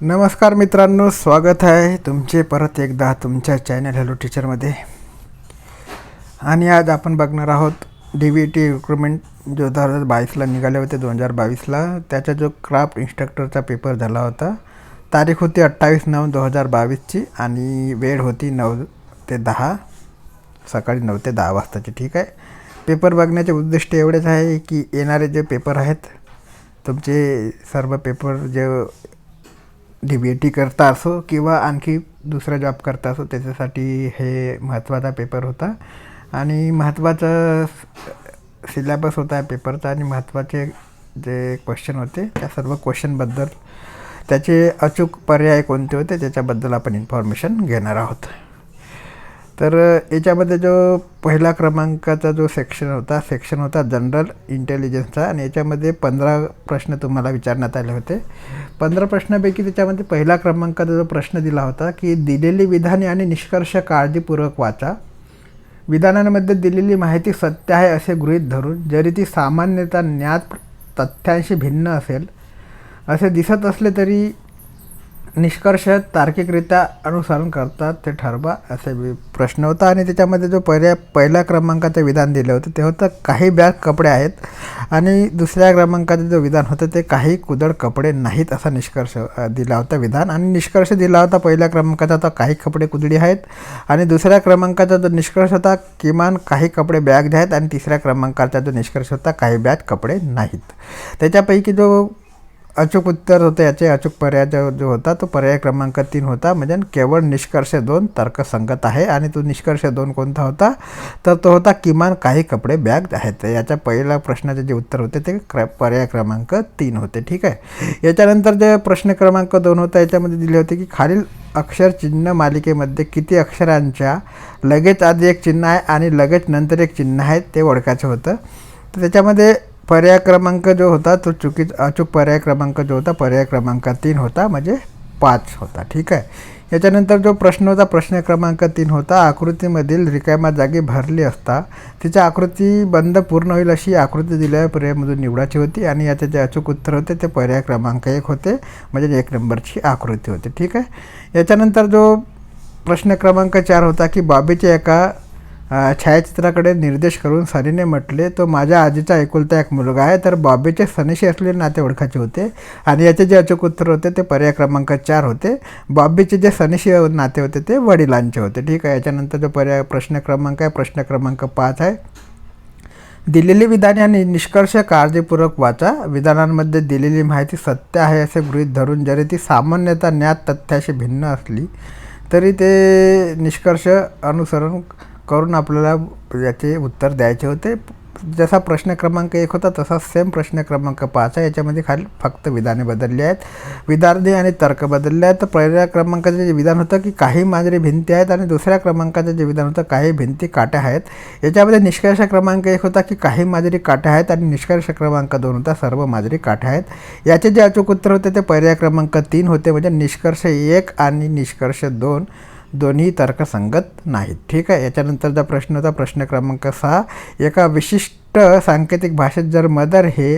नमस्कार मित्रांनो, स्वागत आहे तुमचे परत एकदा तुमच्या चॅनल हॅलो टीचरमध्ये. आणि आज आपण बघणार आहोत DBT रिक्रुटमेंट जो 2022ला निघाले होते. 2022ला त्याचा जो क्राफ्ट इन्स्ट्रक्टरचा पेपर झाला होता. तारीख होती 28/9/2022ची आणि वेळ होती 9 ते 10 सकाळी 9 ते 10 वाजताची. ठीक आहे. पेपर बघण्याचे उद्दिष्ट एवढेच आहे की येणारे जे पेपर आहेत तुमचे सर्व पेपर जे DBT करता असो किंवा आणखी दुसरा जॉब करता असो त्याच्यासाठी हे महत्त्वाचा पेपर होता आणि महत्त्वाचा सिलेबस होता पेपरचा आणि महत्त्वाचे जे क्वेश्चन होते त्या सर्व क्वेश्चनबद्दल त्याचे अचूक पर्याय कोणते होते त्याच्याबद्दल आपण इन्फॉर्मेशन घेणार आहोत. तर याच्यामध्ये जो पहिला क्रमांकाचा जो सेक्शन होता जनरल इंटेलिजन्सचा आणि याच्यामध्ये 15 प्रश्न तुम्हाला विचारण्यात आले होते. 15 प्रश्नापैकी त्याच्यामध्ये पहिला क्रमांकाचा जो प्रश्न दिला होता की दिलेली विधाने आणि निष्कर्ष काळजीपूर्वक वाचा. विधानांमध्ये दिलेली माहिती सत्य आहे असे गृहीत धरून जरी ती सामान्यतः ज्ञात तथ्यांशी भिन्न असेल असे दिसत असले तरी निष्कर्ष तार्किकरित्या अनुसरण करतात ते ठरवा असे प्रश्न होता. आणि त्याच्यामध्ये जो पहिल्या क्रमांकाचं विधान दिलं होतं ते होतं काही बॅग कपडे आहेत आणि दुसऱ्या क्रमांकाचं जो विधान होतं ते काही कुदळ कपडे नाहीत असा निष्कर्ष दिला होता विधान. आणि निष्कर्ष दिला होता पहिल्या क्रमांकाचा होता काही कपडे कुदळी आहेत आणि दुसऱ्या क्रमांकाचा जो निष्कर्ष होता किमान काही कपडे बॅग आहेत आणि तिसऱ्या क्रमांकाचा जो निष्कर्ष होता काही बॅग कपडे नाहीत. त्याच्यापैकी जो अचूक उत्तर होतं याचे अचूक पर्याय जो होता तो पर्याय क्रमांक 3 होता. म्हणजे केवळ निष्कर्ष 2 तर्कसंगत आहे आणि तो निष्कर्ष 2 कोणता होता तर तो होता किमान काही कपडे बॅग आहेत. याच्या पहिल्या प्रश्नाचे जे उत्तर होते ते पर्याय क्रमांक 3 होते. ठीक आहे. याच्यानंतर जे प्रश्न क्रमांक 2 होता याच्यामध्ये दिले होते की खालील अक्षर चिन्ह मालिकेमध्ये किती अक्षरांच्या लगेच आधी एक चिन्ह आहे आणि लगेच नंतर एक चिन्ह आहे ते ओळखायचं होतं. तर त्याच्यामध्ये पर्याय क्रमांक जो होता तो अचूक पर्याय क्रमांक जो होता पर्याय क्रमांक 3 होता म्हणजे 5 होता. ठीक आहे. याच्यानंतर जो प्रश्न होता प्रश्न क्रमांक 3 होता आकृतीमधील रिकाम्या जागी भरली असता तिची आकृती बंद पूर्ण होईल अशी आकृती दिलेल्या पर्यायामधून निवडायची होती आणि याचे जे अचूक उत्तर होते ते पर्याय क्रमांक 1 होते म्हणजे 1 नंबरची आकृती होती. ठीक आहे. याच्यानंतर जो प्रश्न क्रमांक 4 होता की बॉबीच्या एका छायाचित्राकडे निर्देश करून सनीने म्हटले तो माझ्या आजीचा एकुलता एक मुलगा आहे. तर बॉबीचे सनीशी असलेले नाते ओळखायचे होते आणि याचे जे अचूक उत्तर होते ते पर्याय क्रमांक 4 होते. बॉबीचे जे सनीशी नाते होते ते वडिलांचे होते. ठीक आहे. याच्यानंतर जो प्रश्न क्रमांक आहे प्रश्न क्रमांक 5 आहे. दिलेली विधाने आणि निष्कर्ष काळजीपूर्वक वाचा. विधानांमध्ये दिलेली माहिती सत्य आहे असे गृहीत धरून जरी ती सामान्यतः ज्ञात तथ्याशी भिन्न असली तरी ते निष्कर्ष अनुसरण करून आपल्याला याचे उत्तर द्यायचे होते. जसा प्रश्न क्रमांक 1 होता तसा सेम प्रश्न क्रमांक 5 आहे. याच्यामध्ये खाली फक्त विधाने बदलली आहेत. विधाने आणि तर्क बदलले आहेत. तर पहिल्या क्रमांकाचं जे विधान होतं की काही मांजरी भिंती आहेत आणि दुसऱ्या क्रमांकाचं जे विधान होतं काही भिंती काट्या आहेत. याच्यामध्ये निष्कर्ष क्रमांक 1 होता की काही मांजरी काट्या आहेत आणि निष्कर्ष क्रमांक 2 होता सर्व मांजरी काट्या आहेत. याचे जे अचूक उत्तर होते ते पर्याय क्रमांक 3 होते म्हणजे निष्कर्ष 1 आणि निष्कर्ष 2 दोन्ही तर्कसंगत नाहीत. ठीक आहे. याच्यानंतरचा प्रश्न होता प्रश्न क्रमांक 6. एका विशिष्ट सांकेतिक भाषेत जर मदर हे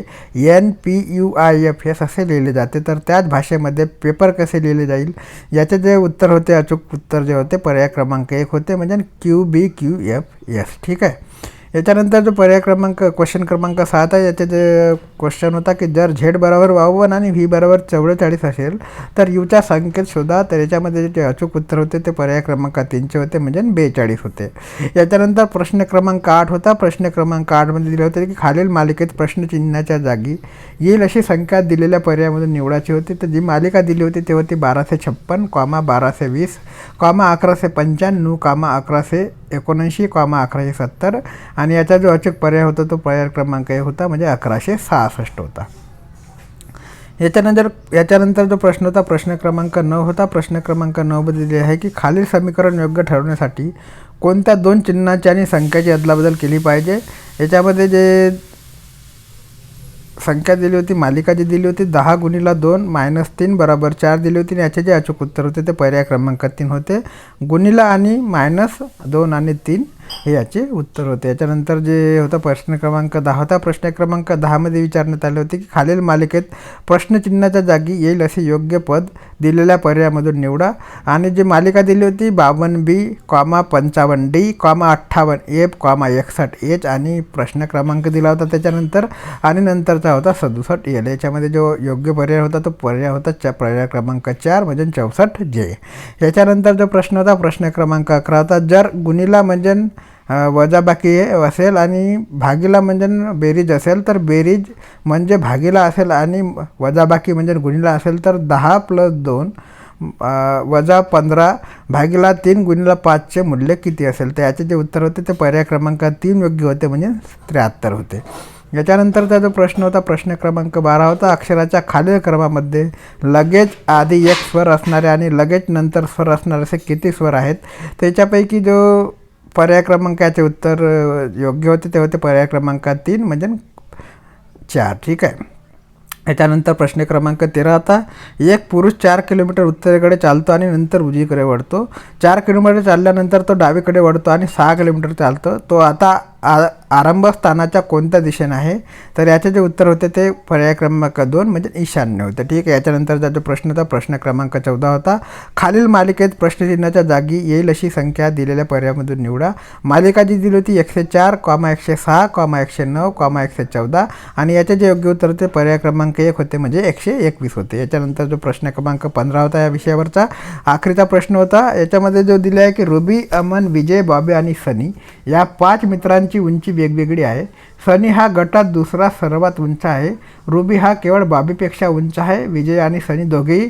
NPUIFS असे लिहिले जाते तर त्याच भाषेमध्ये पेपर कसे लिहिले जाईल याचे जे उत्तर होते अचूक उत्तर जे होते पर्याय क्रमांक 1 होते म्हणजे QBQFS. ठीक आहे. याच्यानंतर जो पर्याय क्वेश्चन क्रमांक 7 आहे याचे जे क्वेश्चन होता की जर Z बरोबर 52 आणि V बरोबर 44 असेल तर Uचा संकेत शोधा. तर याच्यामध्ये जे अचूक उत्तर होते ते पर्याय क्रमांक 3चे होते म्हणजे 42 होते. याच्यानंतर प्रश्न क्रमांक 8 होता. प्रश्न क्रमांक 8मध्ये दिले होते की खालील मालिकेत प्रश्नचिन्हाच्या जागी येईल अशी संख्या दिलेल्या पर्यायामधून निवडायची होती. तर जी मालिका दिली होती ते होती 1256, 1220, 1195, 1179, 1170 आणि याचा जो अचूक पर्याय होता तो पर्याय क्रमांक 1 होता म्हणजे 1166 होता. याच्यानंतर जो प्रश्न होता प्रश्न क्रमांक 9 होता. प्रश्न क्रमांक 9 मध्ये दिले आहे की खालील समीकरण योग्य ठरवण्यासाठी कोणत्या 2 चिन्हाची आणि संख्याची अदलाबदल केली पाहिजे. याच्यामध्ये जे संख्या दिली होती मालिका जी दिली होती 10 गुणिला 2 -3 बरोबर 4 दिली होती आणि याचे जे अचूक उत्तर होते ते पर्याय क्रमांक 3 होते. गुणिला आणि -2 आणि 3 हे याचे उत्तर होते. याच्यानंतर जे होता प्रश्न क्रमांक 10 होता. प्रश्न क्रमांक 10मध्ये विचारण्यात आले होते की खालील मालिकेत प्रश्नचिन्हाच्या जागी येईल असे योग्य पद दिलेल्या पर्यायामधून निवडा. आणि जी मालिका दिली होती 52B, 55D, 58F, 61H आणि प्रश्न क्रमांक दिला होता त्याच्यानंतर आणि नंतरचा होता 67L. याच्यामध्ये जो योग्य पर्याय होता तो पर्याय होता पर्याय क्रमांक 4 म्हणजे 64J. याच्यानंतर जो प्रश्न होता प्रश्न क्रमांक 11 होता. जर गुणिला म्हणजे वजाबाकी असेल आणि भागीला म्हणजे बेरीज असेल तर बेरीज म्हणजे भागीला असेल आणि वजाबाकी म्हणजे गुणिला असेल तर 10 + 2 वजा 15 भागीला 3 गुणिला 5चे मूल्य किती असेल. तर याचे जे उत्तर होते ते पर्याय क्रमांक 3 योग्य होते म्हणजे 73 होते. याच्यानंतरचा जो प्रश्न होता प्रश्न क्रमांक 12 होता. अक्षराच्या खालील क्रमामध्ये लगेच आधी एक स्वर असणारे आणि लगेच नंतर स्वर असणारे असे किती स्वर आहेत. त्याच्यापैकी जो पर्याय क्रमांकाचे उत्तर योग्य होते ते होते पर्याय क्रमांक 3 म्हणजे 4. ठीक आहे. याच्यानंतर प्रश्न क्रमांक 13 होता. एक पुरुष 4 किलोमीटर उत्तरेकडे चालतो आणि नंतर उजवीकडे वळतो. 4 किलोमीटर चालल्यानंतर तो डावीकडे वळतो आणि 6 किलोमीटर चालतो. तो आता आरंभस्थानाच्या कोणत्या दिशेने आहे. तर याचे जे उत्तर होते ते पर्याय क्रमांक 2 म्हणजे ईशान्य होते. ठीक आहे. याच्यानंतरचा जो प्रश्न होता प्रश्न क्रमांक 14 होता. खालील मालिकेत प्रश्नचिन्हाच्या जागी येईल अशी संख्या दिलेल्या पर्यायामधून निवडा. मालिका जी दिली होती 104, 106, 109, 114 आणि याचे जे योग्य उत्तर होते पर्याय क्रमांक 1 होते म्हणजे 121 होते. याच्यानंतर जो प्रश्न क्रमांक 15 होता या विषयावरचा आखरीचा प्रश्न होता. याच्यामध्ये जो दिला आहे की रुबी, अमन, विजय, बॉबी आणि सनी या 5 मित्रांची उंची वेगवेगळी आहे. सनी हा गटात दुसरा सर्वात उंच आहे. रुबी हा केवळ बॉबीपेक्षा उंच आहे. विजय आणि सनी दोघेही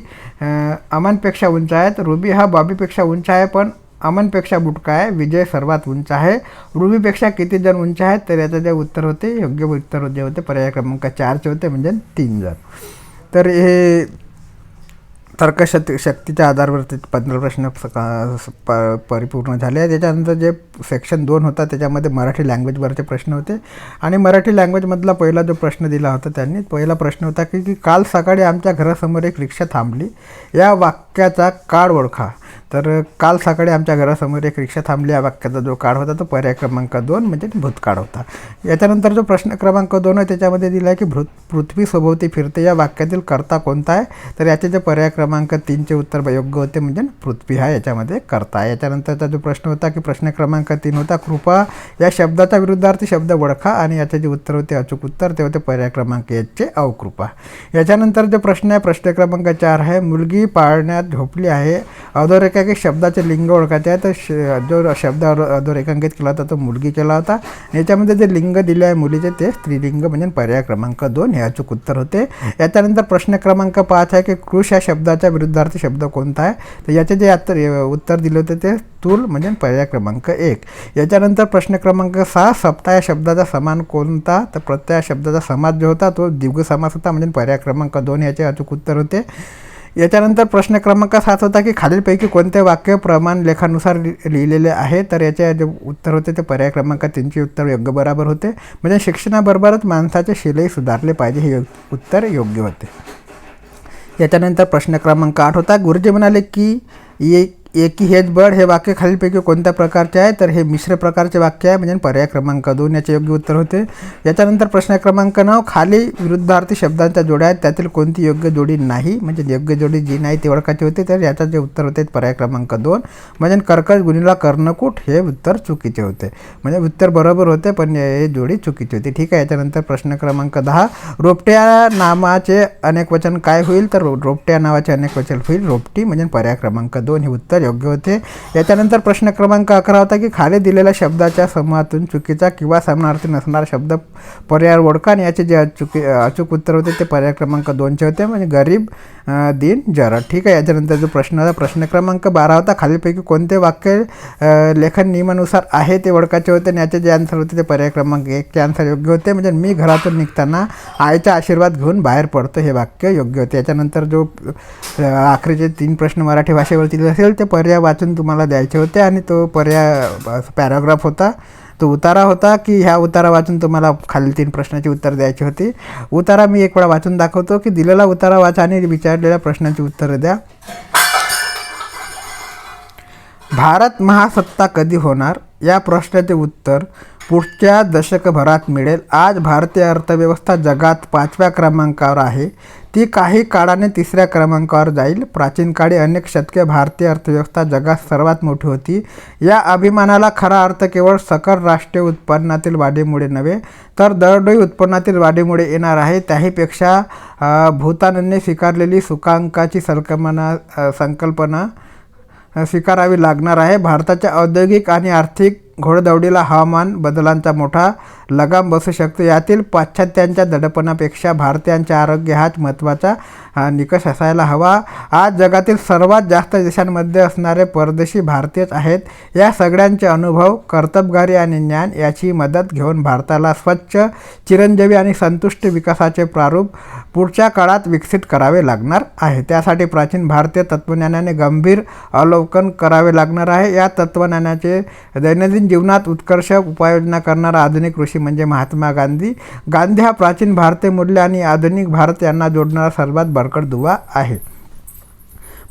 अमनपेक्षा उंच आहेत. रुबी हा बॉबीपेक्षा उंच आहे पण अमनपेक्षा बुटका आहे. विजय सर्वात उंच आहे. रुबीपेक्षा किती जण उंच आहेत. तर याचं जे उत्तर होते योग्य उत्तर जे होते पर्याय क्रमांक 4चे होते म्हणजे 3 जण. तर हे तर्कशक्तीच्या आधारावरती 15 प्रश्न परिपूर्ण झाले आहेत. त्याच्यानंतर जे सेक्शन 2 होता त्याच्यामध्ये मराठी लँग्वेजवरचे प्रश्न होते आणि मराठी लँग्वेजमधला पहिला जो प्रश्न दिला होता त्यांनी पहिला प्रश्न होता की काल सकाळी आमच्या घरासमोर एक रिक्षा थांबली. या वाक्याचा काळ ओळखा. तर काल सकाळी आमच्या घरासमोर एक रिक्षा थांबली या वाक्याचा जो काळ होता तो पर्याय क्रमांक 2 म्हणजे भूतकाळ होता. याच्यानंतर जो प्रश्न क्रमांक 2 आहे त्याच्यामध्ये दिला आहे की पृथ्वी सभोवती फिरते या वाक्यातील कर्ता कोणता आहे. तर याचे जे पर्याय क्रमांक 3चे उत्तर योग्य होते म्हणजे पृथ्वी हा याच्यामध्ये कर्ता आहे. याच्यानंतरचा जो प्रश्न होता की प्रश्न क्रमांक 3 होता कृपा या शब्दाचा विरुद्धार्थी शब्द ओळखा आणि याचे जे उत्तर होते अचूक उत्तर ते होते पर्याय क्रमांक 1चे अवकृपा. याच्यानंतर जो प्रश्न आहे प्रश्न क्रमांक 4 आहे. मुलगी पाळण्यात झोपली आहे. अधोरेखांकित शब्दाचे लिंग ओळखायचे आहे. तर जो शब्द अधोरेखांकित केला होता तो मुलगी केला होता. याच्यामध्ये जे लिंग दिले आहे मुलीचे ते स्त्रीलिंग म्हणजे पर्याय क्रमांक 2 हे अचूक उत्तर होते. याच्यानंतर प्रश्न क्रमांक 5 आहे की कृष या शब्दाच्या विरुद्धार्थी शब्द कोणता आहे. तर याचे जे उत्तर दिले होते ते स्थूल म्हणजे पर्याय क्रमांक 1. याच्यानंतर प्रश्न क्रमांक 6 सप्ताह या शब्दाचा समान कोणता. तर प्रत्यय शब्दाचा समास जो होता तो द्विगु समास होता म्हणजे पर्याय क्रमांक 2 याचे अचूक उत्तर होते. याच्यानंतर प्रश्न क्रमांक 7 होता की खालीलपैकी कोणते वाक्य प्रमाण लेखानुसार लिहिलेले आहे. तर याचे जे उत्तर होते ते पर्याय क्रमांक 3चे उत्तर योग्य बरोबर होते म्हणजे शिक्षणाबरोबरच माणसाचे शीलही सुधारले पाहिजे हे उत्तर योग्य होते. याच्यानंतर प्रश्न क्रमांक 8 होता. गुरुजी म्हणाले की एकी हेच बळ हे वाक्य खालीलपैकी कोणत्या प्रकारचे आहे. तर हे मिश्र प्रकारचे वाक्य आहे म्हणजे पर्याय क्रमांक 2 याचे योग्य उत्तर होते. याच्यानंतर प्रश्न क्रमांक 9 खाली विरुद्धार्थी शब्दांच्या जोड्या आहेत त्यातील कोणती योग्य जोडी नाही म्हणजे योग्य जोडी जी नाही ती ओळखायची होती. तर याचं जे उत्तर होते पर्याय क्रमांक 2 म्हणजे कर्कश गुणिला कर्णकूट हे उत्तर चुकीचे होते म्हणजे उत्तर बरोबर होते पण हे जोडी चुकीची होती. ठीक आहे. याच्यानंतर प्रश्न क्रमांक 10 रोपट्या नामाचे अनेक वचन काय होईल. तर रोपट्या नावाचे अनेक वचन होईल रोपटी म्हणजे पर्याय क्रमांक 2 हे उत्तर योग्य होते. याच्यानंतर प्रश्न क्रमांक 11 होता की खाली दिलेल्या शब्दाच्या समूहातून चुकीचा किंवा समानार्थी नसणारा शब्द पर्याय ओळखा आणि याचे जे अचूक उत्तर होते ते पर्याय क्रमांक 2चे होते म्हणजे गरीब, दिन, जरा. ठीक आहे. याच्यानंतर जो प्रश्न होता प्रश्न क्रमांक 12 होता खालीलपैकी कोणते वाक्य लेखन नियमानुसार आहे ते ओळखायचे होते आणि याचे जे आन्सर होते ते पर्याय क्रमांक 1चे आन्सर योग्य होते म्हणजे मी घरातून निघताना आईचा आशीर्वाद घेऊन बाहेर पडतो हे वाक्य योग्य होते. याच्यानंतर जो आखरीचे 3 प्रश्न मराठी भाषेवरती असेल ते पर्याय वाचून तुम्हाला द्यायचे होते आणि तो पर्याय पॅराग्राफ होता तो उतारा होता की ह्या उतारा वाचून तुम्हाला खालील 3 प्रश्नाची उत्तर द्यायची होती. उतारा मी एक वेळा वाचून दाखवतो की दिलेला उतारा वाचा आणि विचारलेल्या प्रश्नाची उत्तरं द्या. भारत महासत्ता कधी होणार. या प्रश्नाचे उत्तर पुढच्या दशकभरात मिळेल. आज भारतीय अर्थव्यवस्था जगात 5व्या क्रमांकावर आहे. ती काही काळाने 3ऱ्या क्रमांकावर जाईल. प्राचीन काळी अनेक शतके भारतीय अर्थव्यवस्था जगात सर्वात मोठी होती. या अभिमानाला खरा अर्थ केवळ सकल राष्ट्रीय उत्पन्नातील वाढीमुळे नव्हे तर दरडोई उत्पन्नातील वाढीमुळे येणार आहे. त्याहीपेक्षा भूतानने स्वीकारलेली सूचकांकाची संकल्पना स्वीकारावी लागणार आहे. भारताच्या औद्योगिक आणि आर्थिक घोडदौडीला हवामान बदलांचा मोठा लगाम बसू शकतो. यातील पाश्चात्यांच्या दडपणापेक्षा भारतीयांचे आरोग्य हाच महत्त्वाचा निकष असायला हवा. आज जगातील सर्वात जास्त देशांमध्ये असणारे परदेशी भारतीयच आहेत. या सगळ्यांचे अनुभव, कर्तबगारी आणि ज्ञान याची मदत घेऊन भारताला स्वच्छ, चिरंजीवी आणि संतुष्ट विकासाचे प्रारूप पुढच्या काळात विकसित करावे लागणार आहे. त्यासाठी प्राचीन भारतीय तत्त्वज्ञानाने गंभीर अवलोकन करावे लागणार आहे. या तत्त्वज्ञानाचे दैनंदिन जीवनात उत्कर्ष उपाययोजना करणारा आधुनिक ऋषी म्हणजे महात्मा गांधी. गांधी हा प्राचीन भारतीय मूल्य आणि आधुनिक भारत यांना जोडणारा सर्वात बळकट दुवा आहे.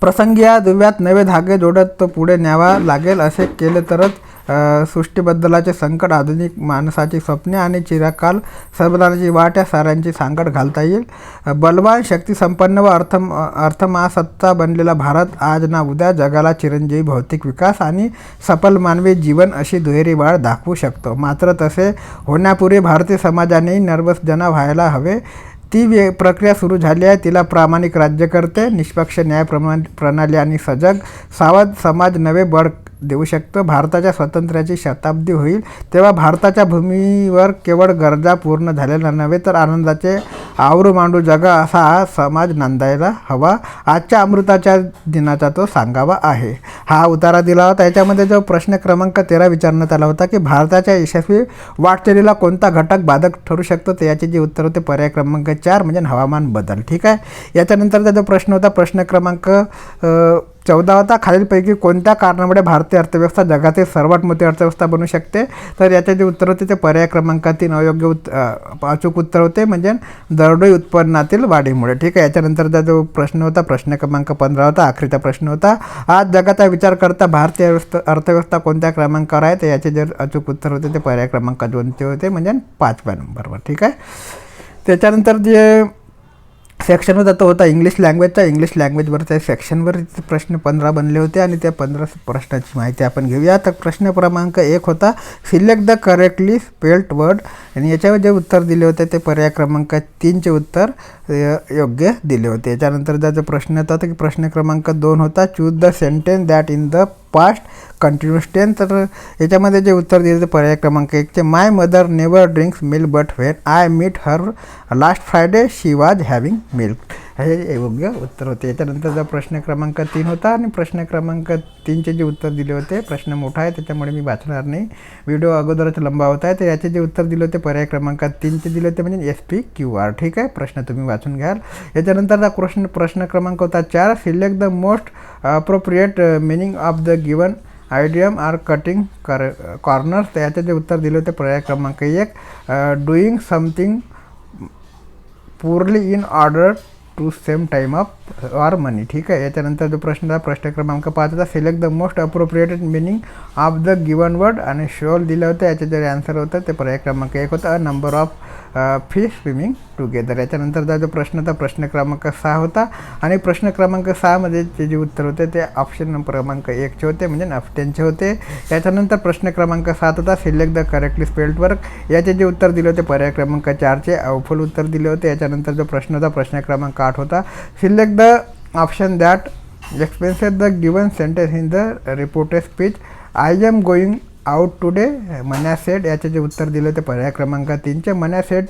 प्रसंगी या दुव्यात नवे धागे जोडत तो पुढे न्यावा लागेल. असे केले तरच सृष्टीबद्दलाचे संकट, आधुनिक माणसाची स्वप्ने आणि चिरकाल सर्वदानाची वाट या साऱ्यांची सांगड घालता येईल. बलवान, शक्तिसंपन्न व अर्थमहासत्ता बनलेला भारत आज ना उद्या जगाला चिरंजीवी भौतिक विकास आणि सफल मानवी जीवन अशी दुहेरी वाढ दाखवू शकतो. मात्र तसे होण्यापूर्वी भारतीय समाजानेही नर्वसजना व्हायला हवे. ती प्रक्रिया सुरू झाली आहे. तिला प्रामाणिक राज्यकर्ते, निष्पक्ष न्याय प्रणाली आणि सजग सावध समाज नवे बळ देऊ शकतो. भारताच्या स्वातंत्र्याची शताब्दी होईल तेव्हा भारताच्या भूमीवर केवळ गरजा पूर्ण झालेल्या नव्हे तर आनंदाचे आवरू मांडू जगा असा हा समाज नांदायला हवा. आजच्या अमृताच्या दिनाचा तो सांगावा आहे. हा उतारा दिला होता. याच्यामध्ये जो प्रश्न क्रमांक 13 विचारण्यात आला होता की भारताच्या यशस्वी वाटचालीला कोणता घटक बाधक ठरू शकतो, तर याचे जे उत्तर होते पर्याय क्रमांक 4 म्हणजे हवामान बदल. ठीक आहे. याच्यानंतरचा जो प्रश्न होता प्रश्न क्रमांक 14 होता. खालीलपैकी कोणत्या कारणामुळे भारतीय अर्थव्यवस्था जगातील सर्वात मोठी अर्थव्यवस्था बनू शकते, तर याचे जे उत्तर होते ते पर्याय क्रमांक 3 अयोग्य अचूक उत्तर होते म्हणजे दरडोई उत्पन्नातील वाढीमुळे. ठीक आहे. याच्यानंतरचा जो प्रश्न होता प्रश्न क्रमांक 15 होता. आखरीचा प्रश्न होता. आज जगाचा विचार करता भारतीय अर्थव्यवस्था कोणत्या क्रमांकावर आहे, तर याचे जे अचूक उत्तर होते ते पर्याय क्रमांक 2 होते म्हणजे 5व्या नंबरवर. ठीक आहे. त्याच्यानंतर जे सेक्शन होता तो होता इंग्लिश लँग्वेजचा. इंग्लिश लँग्वेजवरच्या सेक्शनवर प्रश्न 15 बनले होते आणि त्या 15 प्रश्नाची माहिती आपण घेऊया. तर प्रश्न क्रमांक 1 होता select the correctly spelled word आणि याच्यावर जे उत्तर दिले होते ते पर्याय क्रमांक 3चे उत्तर योग्य दिले होते. याच्यानंतर जो प्रश्न होता की प्रश्न क्रमांक 2 होता choose the sentence that in the past continuous tense. तर याच्यामध्ये जे उत्तर दिले ते पर्याय क्रमांक 1चे my mother never drinks milk but when I meet her last Friday she was having milk, हे योग्य उत्तर होते. याच्यानंतरचा प्रश्न क्रमांक 3 होता आणि प्रश्न क्रमांक 3चे जे उत्तर दिले होते, प्रश्न मोठा आहे त्याच्यामुळे मी वाचणार नाही, व्हिडिओ अगोदरच लंबा होत आहे. तर याचे जे उत्तर दिले होते पर्याय क्रमांक 3चे दिले होते म्हणजे SPQR. ठीक आहे. प्रश्न तुम्ही वाचून घ्याल. याच्यानंतरचा प्रश्न क्रमांक होता 4 select the most appropriate meaning of the given idiom are cutting corners. तर याचे जे उत्तर दिले होते पर्याय क्रमांक 1 doing something poorly in order to same time of or money. ठीक आहे. याच्यानंतर जो प्रश्न क्रमांक 5 होता select the most appropriated meaning of the given word आणि शोल दिलं होतं. याचे जे आन्सर होतं ते पर्याय क्रमांक 1 होता a number of fish swimming together. याच्यानंतरचा जो प्रश्न होता प्रश्न क्रमांक 6 होता आणि प्रश्न क्रमांक 6 मध्ये जे उत्तर होते ते ऑप्शन नंबर क्रमांक 1चे होते म्हणजे ऑप्शनचे होते. याच्यानंतर प्रश्न क्रमांक 7 होता select the correctly spelled work. याचे जे उत्तर दिले होते पर्याय क्रमांक 4चे अवफुल उत्तर दिले होते. याच्यानंतर जो प्रश्न होता प्रश्न क्रमांक 8 होता select the option that expresses the given sentence in the reported speech I am going out today Manya said. याचे जे उत्तर दिले होते पर्याय क्रमांक 3चे Manya said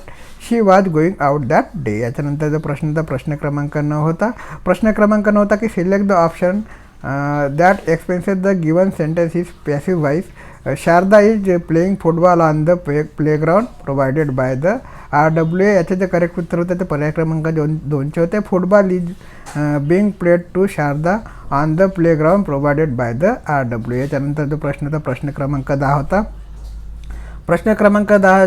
she was going out that day. याच्यानंतर जो प्रश्न होता प्रश्न क्रमांक 9 होता. प्रश्न क्रमांक 9 होता की select the option that expresses the given sentence is passive voice. Sharada is playing football on the playground provided by the RWA. याचे जे करेक्ट उत्तर होते ते पर्याय क्रमांक 2चे होते football is being played to Sharada on the playground provided by the RWA. याच्यानंतर जो प्रश्न होता प्रश्न क्रमांक 10 होता प्रश्न क्रमांक 10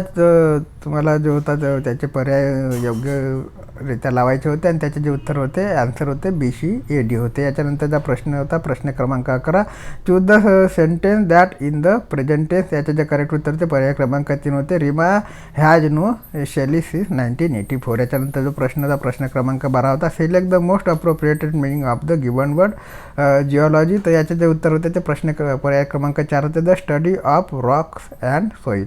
तुम्हाला जो होता त्याचे पर्याय योग्यरित्या लावायचे होते आणि त्याचे जे उत्तर होते आन्सर होते बी सी ए डी होते. याच्यानंतरचा प्रश्न होता प्रश्न क्रमांक 11, choose the sentence that in the present tense. याचे जे करेक्ट उत्तर ते पर्याय क्रमांक 3 होते, Reema has known Shelly since 1984. याच्यानंतर जो प्रश्न होता प्रश्न क्रमांक 12 होता, select the most appropriated meaning of the given word geology. तर याचे जे उत्तर होते ते पर्याय क्रमांक 4 होते, the study of Roxx and soil.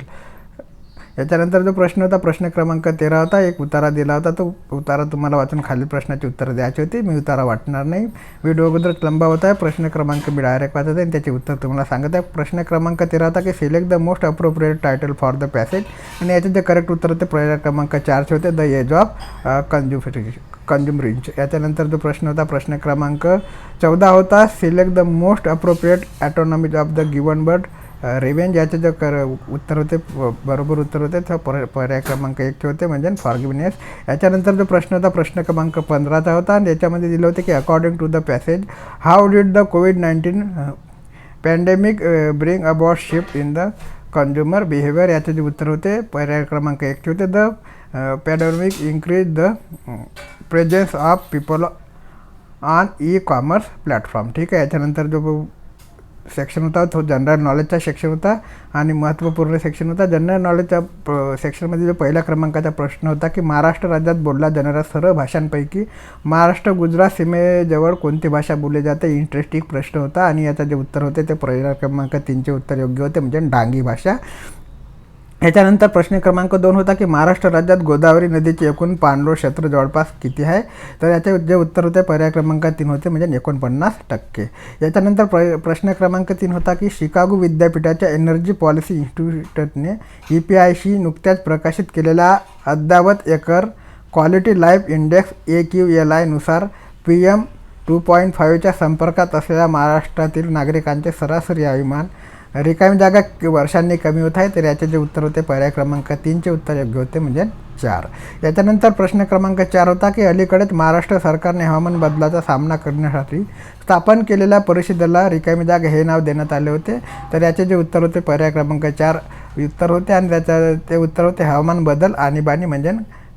याच्यानंतर जो प्रश्न होता प्रश्न क्रमांक 13 होता, एक उतारा दिला होता, तो उतारा तुम्हाला वाचून खालील प्रश्नाची उत्तरं द्यायची होती. मी उतारा वाटणार नाही, व्हिडिओ अगोदर लंबा होता आहे. प्रश्न क्रमांक मी डायरेक्ट वाचत आहे आणि त्याचे उत्तर तुम्हाला सांगत आहे. प्रश्न क्रमांक 13 होता की select the most appropriate title for the passage. आणि याचे जे करेक्ट उत्तर होते पर्याय क्रमांक 4 होते, द एज ऑफ कंझ्युमरिंग. याच्यानंतर जो प्रश्न होता प्रश्न क्रमांक 14 होता, select the most appropriate antonyms of the given word revenge. याचे जे उत्तर होते बरोबर उत्तर होते तर पर्याय क्रमांक 1 होते म्हणजे फॉरगिवनेस. याच्यानंतर जो प्रश्न होता प्रश्न क्रमांक 15 होता आणि याच्यामध्ये दिलं होते की according to the passage how did the कोविड-19 pandemic bring about shift in the consumer behaviour. याचे जे उत्तर होते पर्याय क्रमांक 1 होते, the pandemic increase the presence of people on e commerce platform. ठीक आहे. याच्यानंतर जो सेक्शन होता तो जनरल नॉलेजचा सेक्शन होता आणि महत्त्वपूर्ण सेक्शन होता. जनरल नॉलेजच्या सेक्शनमध्ये जो पहिल्या क्रमांकाचा प्रश्न होता की महाराष्ट्र राज्यात बोलल्या जाणाऱ्या सर्व भाषांपैकी महाराष्ट्र गुजरात सीमेजवळ कोणती भाषा बोलली जाते. इंटरेस्टिंग प्रश्न होता आणि याचं जे उत्तर होते ते पर्याय क्रमांक 3चे उत्तर योग्य होते म्हणजे डांगी भाषा. याच्यानंतर प्रश्न क्रमांक 2 होता की महाराष्ट्र राज्यात गोदावरी नदीचे एकूण पाणलोट क्षेत्र जवळपास किती आहे. तर याचे जे उत्तर होते पर्याय क्रमांक 3 होते म्हणजे 49%. याच्यानंतर प्रश्न क्रमांक 3 होता की शिकागो विद्यापीठाच्या एनर्जी पॉलिसी इन्स्टिट्यूटने EPIशी नुकत्याच प्रकाशित केलेल्या अद्ययावत acre quality life index AQLI नुसार PM 2.5च्या संपर्कात असलेल्या महाराष्ट्रातील नागरिकांचे सरासरी आयुमान रिकामी जागा वर्षांनी कमी होत आहे. तर याचे जे उत्तर होते पर्याय क्रमांक 3चे उत्तर योग्य होते म्हणजे 4. याच्यानंतर प्रश्न क्रमांक 4 होता की अलीकडेच महाराष्ट्र सरकारने हवामान बदलाचा सामना करण्यासाठी स्थापन केलेल्या परिषदेला रिकामी जागा हे नाव देण्यात आले होते. तर याचे जे उत्तर होते पर्याय क्रमांक 4 उत्तर होते आणि त्याचं ते उत्तर होते हवामान बदल आणीबाणी म्हणजे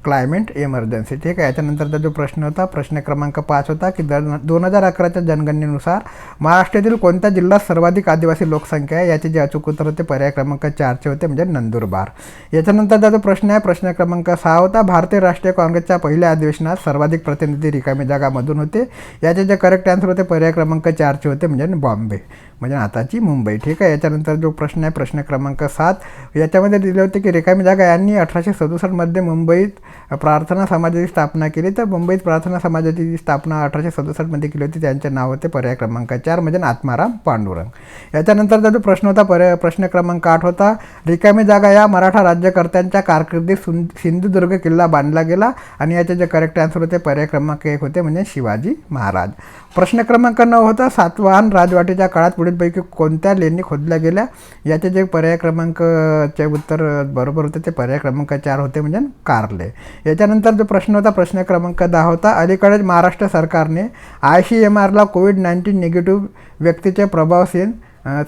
क्लायमेट इमर्जन्सी. ठीक आहे. याच्यानंतरचा जो प्रश्न होता प्रश्न क्रमांक 5 होता की 2011च्या जनगणनेनुसार महाराष्ट्रातील कोणत्या जिल्ह्यात सर्वाधिक आदिवासी लोकसंख्या आहे. याचे जे अचूक उत्तर होते पर्याय क्रमांक 4चे होते म्हणजे नंदुरबार. याच्यानंतरचा जो प्रश्न आहे प्रश्न क्रमांक 6 होता, भारतीय राष्ट्रीय काँग्रेसच्या पहिल्या अधिवेशनात सर्वाधिक प्रतिनिधी रिकामी जागामधून होते. याचे जे करेक्ट आन्सर होते पर्याय क्रमांक 4चे होते म्हणजे बॉम्बे म्हणजे आताची मुंबई. ठीक आहे. याच्यानंतर जो प्रश्न आहे प्रश्न क्रमांक 7 याच्यामध्ये दिले होते की रिकामी जागा यांनी 1867मध्ये मुंबईत प्रार्थना समाजाची स्थापना केली. तर मुंबईत प्रार्थना समाजाची स्थापना 1867मध्ये केली होती. त्यांचे नाव होते पर्याय क्रमांक 4 म्हणजे आत्माराम पांडुरंग. याच्यानंतरचा जो प्रश्न होता प्रश्न क्रमांक 8 होता, रिकामी जागा या मराठा राज्यकर्त्यांच्या कारकिर्दीत सिंधुदुर्ग किल्ला बांधला गेला. आणि याचे जे करेक्ट आन्सर होते पर्याय क्रमांक 1 होते म्हणजे शिवाजी महाराज. प्रश्न क्रमांक 9 होता, सातवाहन राजवटीच्या काळात पुढीलपैकी कोणत्या लेणी खोदल्या गेल्या. याचे जे पर्याय क्रमांकचे उत्तर बरोबर होते ते पर्याय क्रमांक 4 होते म्हणजे कारले. याच्यानंतर जो प्रश्न होता प्रश्न क्रमांक 10 होता, अलीकडेच महाराष्ट्र सरकारने ICMRला कोविड-19 निगेटिव्ह व्यक्तीचे प्रभावशील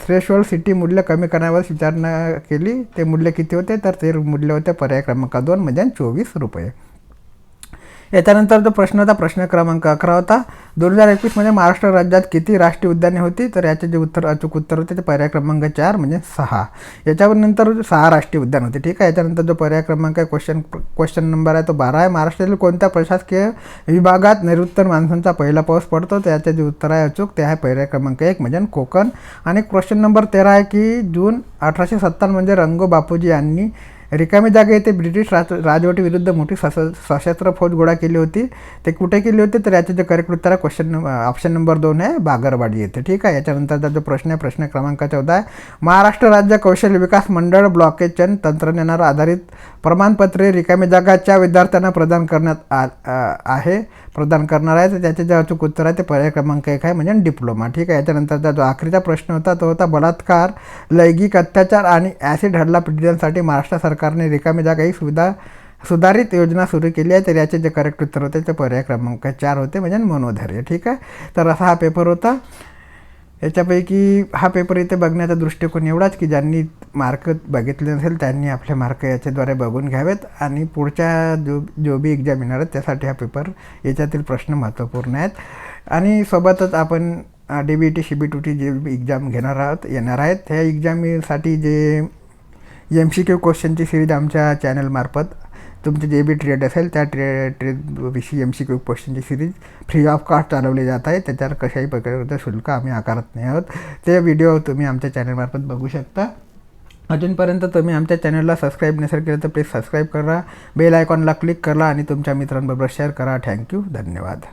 थ्रेशोल्ड सिटी मूल्य कमी करण्यावर विचारणा केली. ते मूल्य किती होते तर ते मूल्य होते पर्याय क्रमांक 2 म्हणजे 24 रुपये. याच्यानंतर जो प्रश्न होता प्रश्न क्रमांक 11 होता, 2021मध्ये महाराष्ट्र राज्यात किती राष्ट्रीय उद्याने होती. तर याचे जे उत्तर अचूक उत्तर होते ते पर्याय क्रमांक 4 म्हणजे 6. याच्यावर नंतर 6 राष्ट्रीय उद्यान होते. ठीक आहे. याच्यानंतर जो पर्याय क्रमांक आहे क्वेश्चन नंबर आहे तो 12 आहे, महाराष्ट्रातील कोणत्या प्रशासकीय विभागात नैऋत्य मान्सूनचा पहिला पाऊस पडतो. तर याचे जे उत्तर आहे अचूक ते आहे पर्याय क्रमांक 1 म्हणजे कोकण. आणि क्वेश्चन नंबर 13 आहे की जून 1857 म्हणजे रंगो बापूजी यांनी रिकामी जागा येथे ब्रिटिश राजवटीविरुद्ध मोठी सशस्त्र फौज गोळा केली होती. ते कुठे केली होती तर याचे जे करेक्ट उत्तर आहे ऑप्शन नंबर 2 आहे बागरवाडी येथे. ठीक आहे. याच्यानंतरचा जो प्रश्न आहे प्रश्न क्रमांक 14 आहे, महाराष्ट्र राज्य कौशल्य विकास मंडळ ब्लॉकेचन तंत्रज्ञानावर आधारित प्रमाणपत्रे रिकामी जागाच्या विद्यार्थ्यांना प्रदान करणार आहे. तर त्याचे जे अचूक उत्तर आहे ते पर्याय क्रमांक 1 आहे म्हणजे डिप्लोमा. ठीक आहे. याच्यानंतरचा जो आखरीचा प्रश्न होता तो होता, बलात्कार, लैंगिक अत्याचार आणि ॲसिड हल्ला पीडितांसाठी महाराष्ट्र सरकारने रिकामी जागा ही सुधारित योजना सुरू केली आहे. तर याचे जे करेक्ट उत्तर होते ते पर्याय क्रमांक 4 होते म्हणजे मनोधैर्य. ठीक आहे. तर असा हा पेपर होता. याच्यापैकी हा पेपर इथे बघण्याचा दृष्टिकोन एवढाच की ज्यांनी मार्क बघितले नसेल त्यांनी आपले मार्क याच्याद्वारे बघून घ्यावेत आणि पुढच्या जो बी एक्झाम येणार आहेत त्यासाठी हा पेपर याच्यातील प्रश्न महत्त्वपूर्ण आहेत. आणि सोबतच आपण DBT CBT जे एक्झाम येणार आहेत त्या एक्झामसाठी जे MCQ क्वेश्चनची सिरीज आमच्या चॅनलमार्फत तुमचे जे बी ट्रेड असेल त्या ट्रेडविषयी MCQ क्वेश्चनची सिरीज फ्री ऑफ कॉस्ट चालवली जात आहे. त्याच्यावर कशाही प्रकारचं शुल्क आम्ही आकारत नाही आहोत. ते व्हिडिओ तुम्ही आमच्या चॅनलमार्फत बघू शकता. अजूनपर्यंत तुम्ही आमच्या चॅनलला सबस्क्राईब नसेल केलं तर प्लीज सबस्क्राईब करा, बेल आयकॉनला क्लिक करा आणि तुमच्या मित्रांबरोबर शेअर करा. थँक्यू, धन्यवाद.